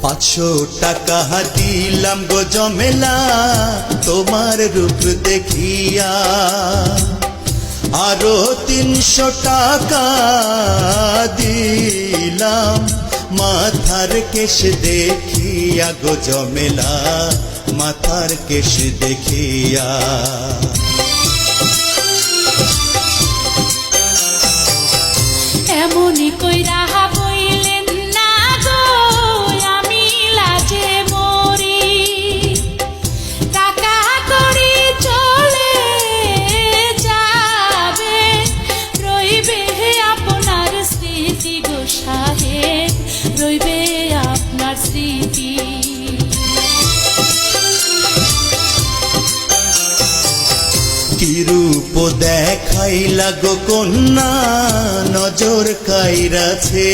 500 টাকা দিলাম গো জমেলা তোমার রূপ দেখিয়া, আরো 300 টাকা দিলাম মাথার কেশ দেখিয়া গো জমেলা মাথার কেশ দেখিয়া। এমনই কইরা বইলেন না গো আমি লাজে মরি, টাকা করি চলে যাবে রইবে আপনার স্মৃতি গো সাহেব, রইবে আপনার স্মৃতি। কি রূপ দেখাইলা গো কন্যা নজর কাইরাছে।